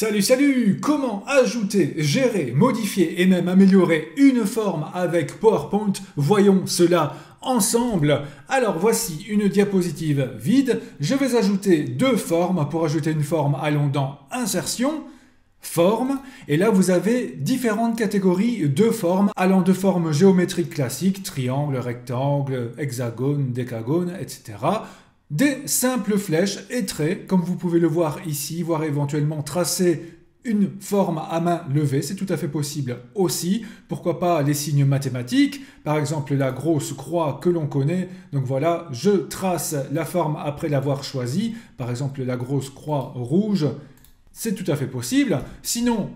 Salut, salut! Comment ajouter, gérer, modifier et même améliorer une forme avec PowerPoint? Voyons cela ensemble. Alors voici une diapositive vide. Je vais ajouter deux formes. Pour ajouter une forme, allons dans Insertion, Forme. Et là, vous avez différentes catégories de formes, allant de formes géométriques classiques, triangle, rectangle, hexagone, décagone, etc. Des simples flèches et traits, comme vous pouvez le voir ici, voire éventuellement tracer une forme à main levée, c'est tout à fait possible aussi. Pourquoi pas les signes mathématiques, par exemple la grosse croix que l'on connaît. Donc voilà, je trace la forme après l'avoir choisie, par exemple la grosse croix rouge, c'est tout à fait possible. Sinon,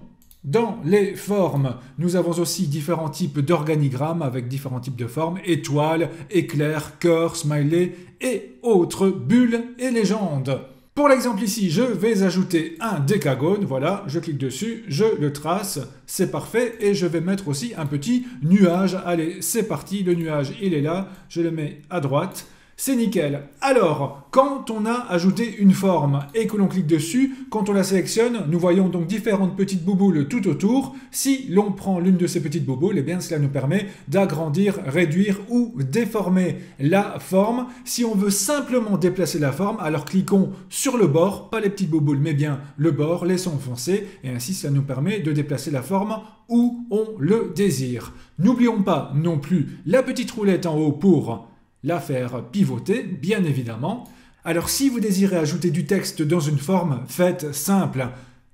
dans les formes, nous avons aussi différents types d'organigrammes avec différents types de formes, étoiles, éclairs, cœurs, smiley et autres bulles et légendes. Pour l'exemple ici, je vais ajouter un décagone, voilà, je clique dessus, je le trace, c'est parfait, et je vais mettre aussi un petit nuage. Allez, c'est parti, le nuage il est là, je le mets à droite. C'est nickel. Alors, quand on a ajouté une forme et que l'on clique dessus, quand on la sélectionne, nous voyons donc différentes petites bouboules tout autour. Si l'on prend l'une de ces petites bouboules, eh bien cela nous permet d'agrandir, réduire ou déformer la forme. Si on veut simplement déplacer la forme, alors cliquons sur le bord, pas les petites bouboules, mais bien le bord, laissons foncer, et ainsi cela nous permet de déplacer la forme où on le désire. N'oublions pas non plus la petite roulette en haut pour la faire pivoter, bien évidemment. Alors si vous désirez ajouter du texte dans une forme, faites simple.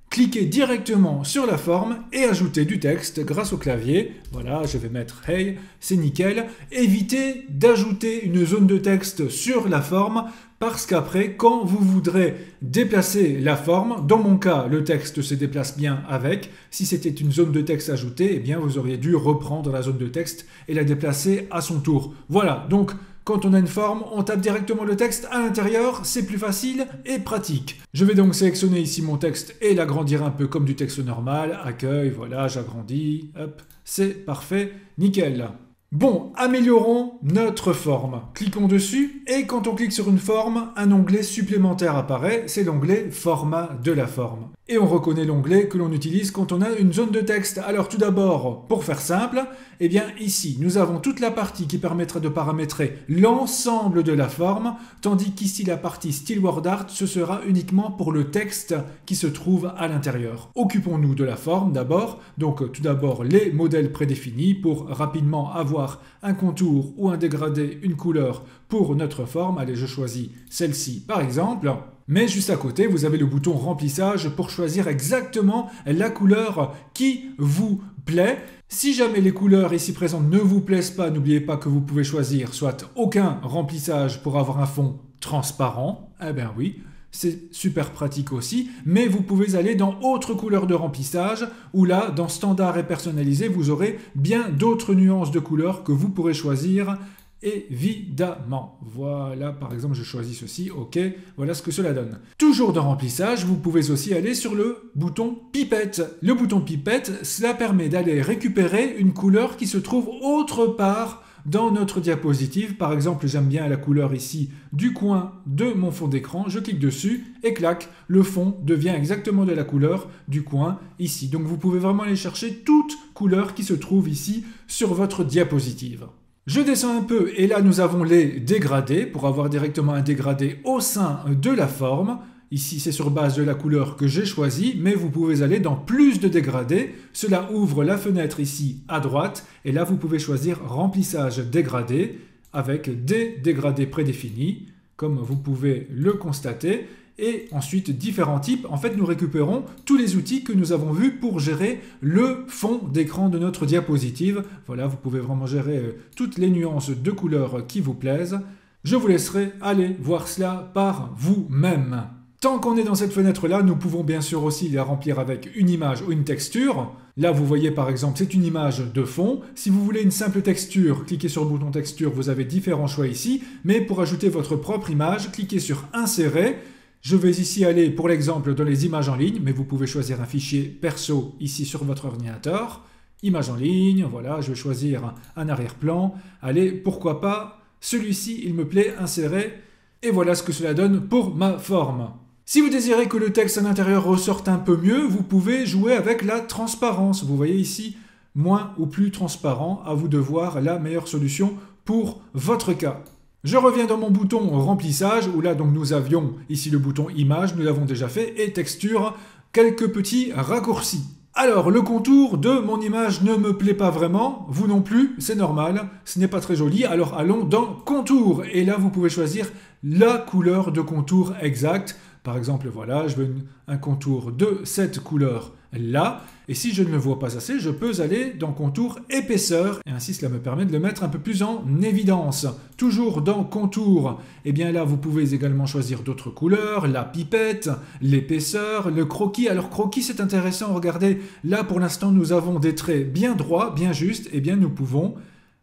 Cliquez directement sur la forme et ajoutez du texte grâce au clavier. Voilà, je vais mettre « Hey », c'est nickel. Évitez d'ajouter une zone de texte sur la forme parce qu'après, quand vous voudrez déplacer la forme, dans mon cas, le texte se déplace bien avec. Si c'était une zone de texte ajoutée, eh bien vous auriez dû reprendre la zone de texte et la déplacer à son tour. Voilà, donc quand on a une forme, on tape directement le texte à l'intérieur, c'est plus facile et pratique. Je vais donc sélectionner ici mon texte et l'agrandir un peu comme du texte normal. Accueil, voilà, j'agrandis, hop, c'est parfait, nickel. Bon, améliorons notre forme. Cliquons dessus et quand on clique sur une forme, un onglet supplémentaire apparaît, c'est l'onglet Format de la forme. Et on reconnaît l'onglet que l'on utilise quand on a une zone de texte. Alors tout d'abord, pour faire simple, eh bien ici, nous avons toute la partie qui permettra de paramétrer l'ensemble de la forme, tandis qu'ici la partie Style Word Art, ce sera uniquement pour le texte qui se trouve à l'intérieur. Occupons-nous de la forme d'abord. Donc tout d'abord, les modèles prédéfinis pour rapidement avoir un contour ou un dégradé, une couleur pour notre forme. Allez, je choisis celle-ci par exemple. Mais juste à côté, vous avez le bouton remplissage pour choisir exactement la couleur qui vous plaît. Si jamais les couleurs ici présentes ne vous plaisent pas, n'oubliez pas que vous pouvez choisir soit aucun remplissage pour avoir un fond transparent. Eh bien oui, c'est super pratique aussi. Mais vous pouvez aller dans autre couleur de remplissage où là, dans standard et personnalisé, vous aurez bien d'autres nuances de couleurs que vous pourrez choisir. Évidemment. Voilà, par exemple, je choisis ceci, ok, voilà ce que cela donne. Toujours dans remplissage, vous pouvez aussi aller sur le bouton pipette. Le bouton pipette, cela permet d'aller récupérer une couleur qui se trouve autre part dans notre diapositive. Par exemple, j'aime bien la couleur ici du coin de mon fond d'écran, je clique dessus et clac, le fond devient exactement de la couleur du coin ici. Donc vous pouvez vraiment aller chercher toute couleur qui se trouve ici sur votre diapositive. Je descends un peu et là nous avons les dégradés pour avoir directement un dégradé au sein de la forme. Ici c'est sur base de la couleur que j'ai choisie, mais vous pouvez aller dans plus de dégradés. Cela ouvre la fenêtre ici à droite et là vous pouvez choisir remplissage dégradé avec des dégradés prédéfinis comme vous pouvez le constater. Et ensuite, différents types. En fait, nous récupérons tous les outils que nous avons vus pour gérer le fond d'écran de notre diapositive. Voilà, vous pouvez vraiment gérer toutes les nuances de couleurs qui vous plaisent. Je vous laisserai aller voir cela par vous-même. Tant qu'on est dans cette fenêtre-là, nous pouvons bien sûr aussi la remplir avec une image ou une texture. Là, vous voyez par exemple, c'est une image de fond. Si vous voulez une simple texture, cliquez sur le bouton texture, vous avez différents choix ici. Mais pour ajouter votre propre image, cliquez sur insérer. Je vais ici aller pour l'exemple dans les images en ligne, mais vous pouvez choisir un fichier perso ici sur votre ordinateur. Images en ligne, voilà, je vais choisir un arrière-plan. Allez, pourquoi pas, celui-ci, il me plaît, insérer. Et voilà ce que cela donne pour ma forme. Si vous désirez que le texte à l'intérieur ressorte un peu mieux, vous pouvez jouer avec la transparence. Vous voyez ici, moins ou plus transparent, à vous de voir la meilleure solution pour votre cas. Je reviens dans mon bouton remplissage, où là donc nous avions ici le bouton image, nous l'avons déjà fait, et texture, quelques petits raccourcis. Alors, le contour de mon image ne me plaît pas vraiment, vous non plus, c'est normal, ce n'est pas très joli, alors allons dans contour. Et là, vous pouvez choisir la couleur de contour exacte. Par exemple, voilà, je veux un contour de cette couleur-là. Et si je ne le vois pas assez, je peux aller dans contour épaisseur. Et ainsi, cela me permet de le mettre un peu plus en évidence. Toujours dans contour, et bien là, vous pouvez également choisir d'autres couleurs, la pipette, l'épaisseur, le croquis. Alors, croquis, c'est intéressant, regardez, là, pour l'instant, nous avons des traits bien droits, bien justes. Et bien, nous pouvons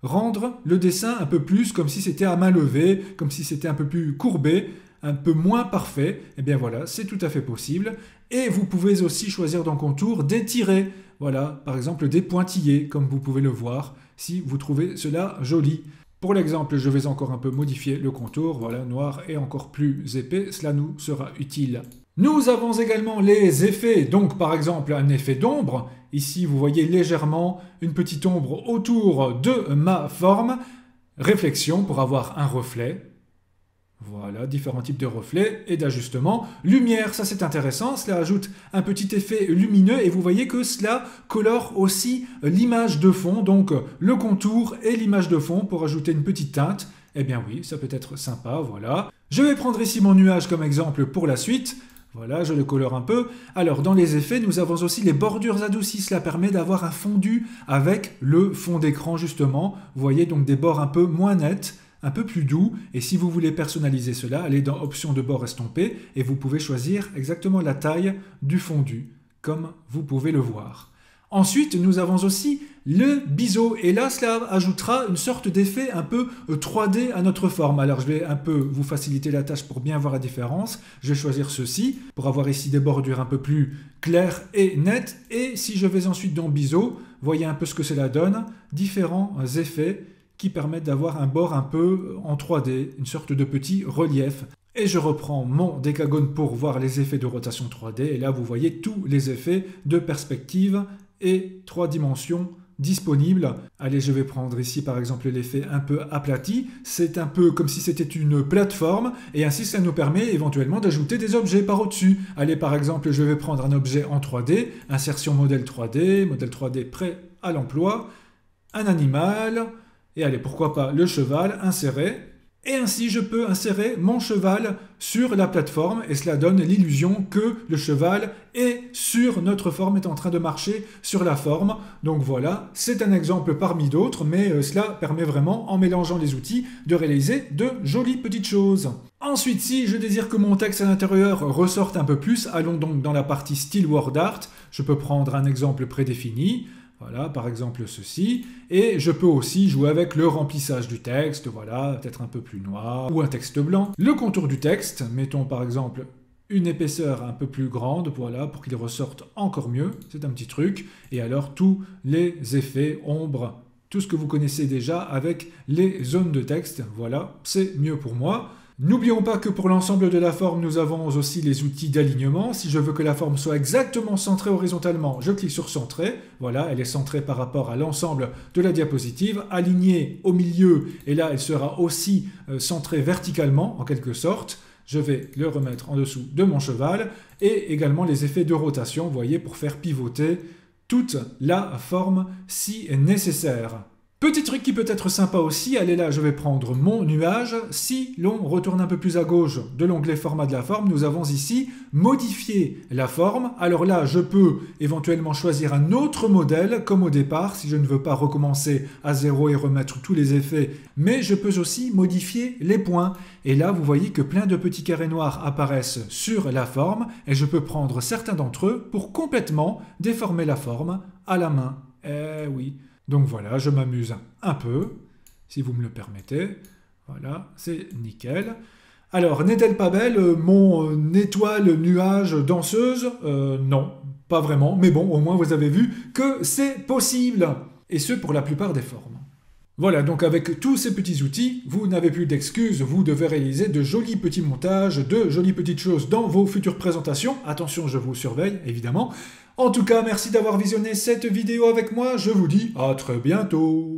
rendre le dessin un peu plus comme si c'était à main levée, comme si c'était un peu plus courbé, un peu moins parfait, et bien voilà, c'est tout à fait possible. Et vous pouvez aussi choisir dans contour des tirets, voilà, par exemple des pointillés, comme vous pouvez le voir, si vous trouvez cela joli. Pour l'exemple, je vais encore un peu modifier le contour, voilà, noir et encore plus épais, cela nous sera utile. Nous avons également les effets, donc par exemple un effet d'ombre. Ici, vous voyez légèrement une petite ombre autour de ma forme. Réflexion pour avoir un reflet. Voilà, différents types de reflets et d'ajustements. Lumière, ça c'est intéressant, cela ajoute un petit effet lumineux et vous voyez que cela colore aussi l'image de fond, donc le contour et l'image de fond pour ajouter une petite teinte. Eh bien oui, ça peut être sympa, voilà. Je vais prendre ici mon nuage comme exemple pour la suite. Voilà, je le colore un peu. Alors, dans les effets, nous avons aussi les bordures adoucies. Cela permet d'avoir un fondu avec le fond d'écran, justement. Vous voyez donc des bords un peu moins nets, un peu plus doux. Et si vous voulez personnaliser cela, allez dans Options de bord estompé et vous pouvez choisir exactement la taille du fondu, comme vous pouvez le voir. Ensuite, nous avons aussi le biseau, et là, cela ajoutera une sorte d'effet un peu 3D à notre forme. Alors, je vais un peu vous faciliter la tâche pour bien voir la différence. Je vais choisir ceci, pour avoir ici des bordures un peu plus claires et nettes. Et si je vais ensuite dans biseau, voyez un peu ce que cela donne. Différents effets qui permettent d'avoir un bord un peu en 3D, une sorte de petit relief. Et je reprends mon décagone pour voir les effets de rotation 3D. Et là, vous voyez tous les effets de perspective et 3 dimensions disponibles. Allez, je vais prendre ici par exemple l'effet un peu aplati. C'est un peu comme si c'était une plateforme et ainsi ça nous permet éventuellement d'ajouter des objets par au-dessus. Allez, par exemple, je vais prendre un objet en 3D, insertion modèle 3D prêt à l'emploi, un animal, et allez, pourquoi pas le cheval, insérer. Et ainsi, je peux insérer mon cheval sur la plateforme et cela donne l'illusion que le cheval est sur notre forme, est en train de marcher sur la forme. Donc voilà, c'est un exemple parmi d'autres, mais cela permet vraiment, en mélangeant les outils, de réaliser de jolies petites choses. Ensuite, si je désire que mon texte à l'intérieur ressorte un peu plus, allons donc dans la partie Style Word Art. Je peux prendre un exemple prédéfini. Voilà, par exemple ceci. Et je peux aussi jouer avec le remplissage du texte, voilà, peut-être un peu plus noir, ou un texte blanc. Le contour du texte, mettons par exemple une épaisseur un peu plus grande, voilà, pour qu'il ressorte encore mieux, c'est un petit truc. Et alors tous les effets, ombres, tout ce que vous connaissez déjà avec les zones de texte, voilà, c'est mieux pour moi. N'oublions pas que pour l'ensemble de la forme, nous avons aussi les outils d'alignement. Si je veux que la forme soit exactement centrée horizontalement, je clique sur centrer. Voilà, elle est centrée par rapport à l'ensemble de la diapositive, alignée au milieu, et là, elle sera aussi centrée verticalement, en quelque sorte. Je vais le remettre en dessous de mon cheval, et également les effets de rotation, vous voyez, pour faire pivoter toute la forme si nécessaire. Petit truc qui peut être sympa aussi, allez là, je vais prendre mon nuage. Si l'on retourne un peu plus à gauche de l'onglet format de la forme, nous avons ici modifier la forme. Alors là, je peux éventuellement choisir un autre modèle comme au départ, si je ne veux pas recommencer à zéro et remettre tous les effets, mais je peux aussi modifier les points. Et là, vous voyez que plein de petits carrés noirs apparaissent sur la forme et je peux prendre certains d'entre eux pour complètement déformer la forme à la main. Eh oui. Donc voilà, je m'amuse un peu, si vous me le permettez. Voilà, c'est nickel. Alors, n'est-elle pas belle, mon étoile nuage danseuse? Non, pas vraiment. Mais bon, au moins vous avez vu que c'est possible. Et ce, pour la plupart des formes. Voilà, donc avec tous ces petits outils, vous n'avez plus d'excuses, vous devez réaliser de jolis petits montages, de jolies petites choses dans vos futures présentations. Attention, je vous surveille, évidemment. En tout cas, merci d'avoir visionné cette vidéo avec moi, je vous dis à très bientôt.